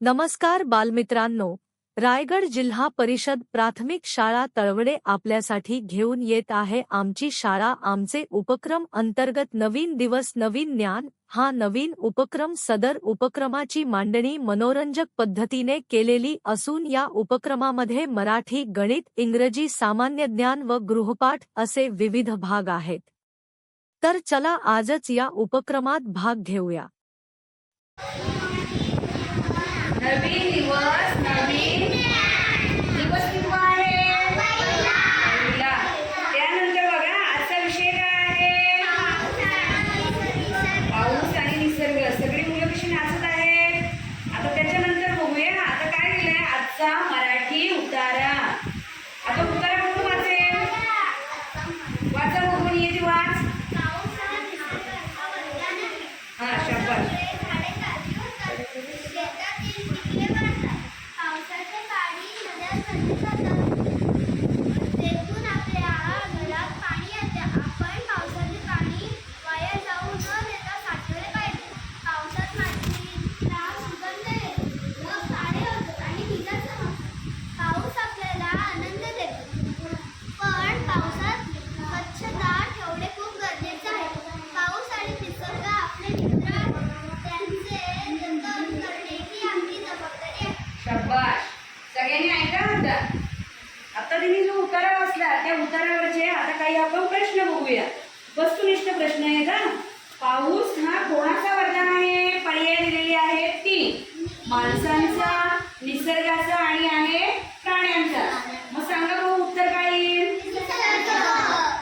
नमस्कार बालमित्रांनो, रायगड जिल्हा परिषद प्राथमिक शाळा तळवडे आपल्यासाठी घेऊन येत आहे आमची शाळा आमचे उपक्रम अंतर्गत नवीन दिवस नवीन ज्ञान हा नवीन उपक्रम। सदर उपक्रमाची मांडणी मनोरंजक पद्धतीने केलेली असून या उपक्रमामध्ये मराठी, गणित, इंग्रजी, सामान्य ज्ञान व गृहपाठ असे विविध भाग आहेत। तर चला आजच या उपक्रमात भाग घेऊया। नवीन दिवस नवीन दिवस किंवा आहे पहिला। त्यानंतर बघा आजचा विषय काय आहे? पाऊस आणि निसर्ग। सगळी मुलं कशी नाचत आहेत। आता त्याच्यानंतर बघूया आता काय दिलंय आजचा मराठी उतारा। आता उतारा कोण वाचेल? वाचा बघून येते वाच। हा शाबास। सगळ्यांनी ऐका आता। आता तिने जो उतारा वाचला त्या उतारावरचे आता काही आपण प्रश्न बघूया। वस्तुनिष्ठ प्रश्न आहेत हा। पाऊस हा कोणाचा वरदान आहे? पर्याय दिलेले आहेत 3, माणसांचा, निसर्गाचा आणि आहे प्राण्यांचा। मग सांगा भाऊ उत्तर काय येईल?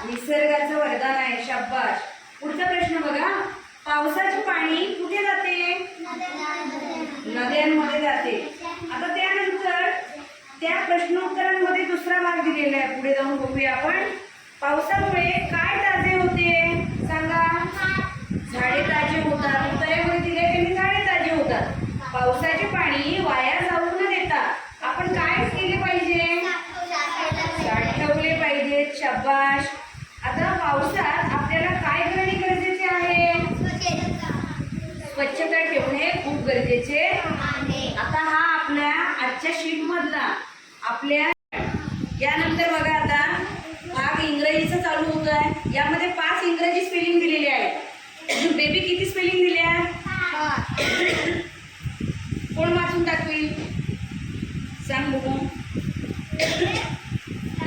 निसर्गाचं वरदान आहे। शाबास। पुढचा प्रश्न बघा, पावसाचे पाणी कुठे जाते? नद्यांमध्ये जाते। आता त्यानंतर त्या प्रश्नोत्तरांमध्ये दुसरा भाग दिलेला आहे, पुढे जाऊन बघूया आपण। पावसामुळे काय ताजे होते? सांगा। झाडे ताजे होतात। उत्तरामध्ये दिले त्यांनी झाडे ताजे होतात। पावसाचे पाणी वाया जाऊ न देता आपण काय केले पाहिजे? साठवले पाहिजेत। शाबास। आता पावसात आपल्याला काय करणे गरजेचे आहे? स्वच्छता ठेवणे खूप गरजेचे आहे। आता हा आपल्या आजच्या शीट मधला आपल्या यानंतर बघा आता भाग इंग्रजीचा चालू होत आहे। यामध्ये 5 इंग्रजी स्पेलिंग दिलेले आहेत। बेबी किती स्पेलिंग दिल्या? कोण वाचून दाखवेल? सांग बघू।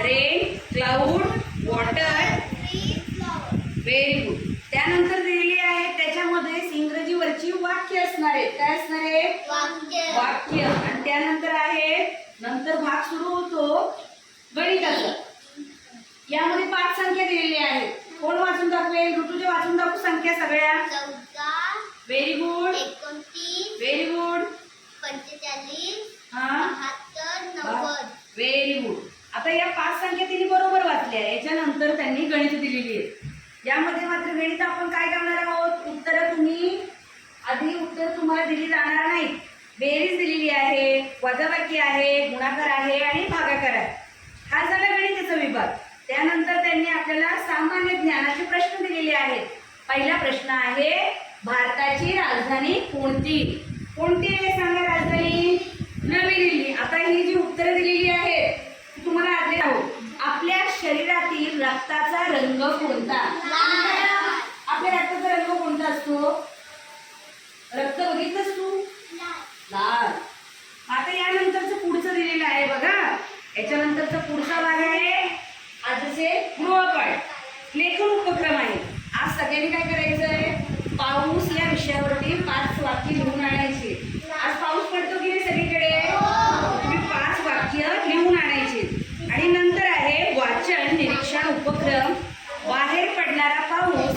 Rain, cloud, water, very good. त्यानंतर दिलेली आहे त्याच्यामध्ये इंग्रजीवरची वाक्य असणार आहेत। काय असणार आहे? वाक्य। आणि त्यानंतर आहे नंतर भाग सुरू होतो गणिताचा। यामध्ये 5 संख्या दिलेल्या आहेत। कोण वाचून दाखवेल? ऋतुजा वाचून दाखवू संख्या सगळ्या। 14, व्हेरी गुड, 29, व्हेरी गुड, 45, हा 72, 90। Very good. आता या 5 संख्या तिने बरोबर वाचल्या। याच्यानंतर त्यांनी गणित दिलेली आहे। यामध्ये मात्र गणित आपण काय करणार आहोत? उत्तर तुम्ही आधी उत्तर तुम्हाला दिली जाणार नाही। बेरीज दिलेली आहे, वजाबाकी आहे, गुणाकार आहे आणि भागाकार आहे। हा झाला गणिताचा विभाग। त्यानंतर त्यांनी आपल्याला सामान्य ज्ञानाचे प्रश्न दिलेले आहेत। पहिला प्रश्न आहे भारताची राजधानी कोणती? कोणती आहे सांगा राजधानी? नवी दिल्ली। आता ही जी उत्तरं दिलेली आहेत ती तुम्हाला आधी आहोत। आपल्या शरीरातील रक्ताचा रंग कोणता? आपल्या रक्ताचा रंग कोणता असतो? रक्त बघितलंस तू? लाल। आता यानंतरचं पुढचं दिलेलं आहे बघा। याच्यानंतरचा पुढचा भाग आहे आजचे गृहपाठ लेखन उपक्रम आहे। आज सगळ्यांनी काय करायचं आहे? पाऊस या विषयावरती 5 वाक्य लिहून आणायची। आज पाऊस पडतो की नाही सगळीकडे? तुम्ही 5 वाक्य लिहून आणायची। आणि नंतर आहे वाचन निरीक्षण उपक्रम। बाहेर पडणारा पाऊस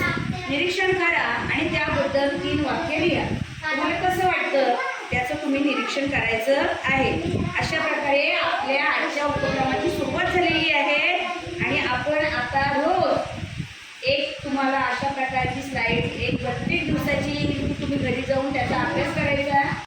निरीक्षण करा आणि त्याबद्दल 3 वाक्य लिहा। तुम्हाला कसं वाटतं त्याचं तुम्ही निरीक्षण करायचं आहे। अशा प्रकारे आपल्या आजच्या उपक्रमाची सुरुवात झालेली आहे। आणि आपण आता रोज एक तुम्हाला अशा प्रकारची स्लाइड एक प्रत्येक दिवसाची तुम्ही घरी जाऊन त्याचा अभ्यास करायचा।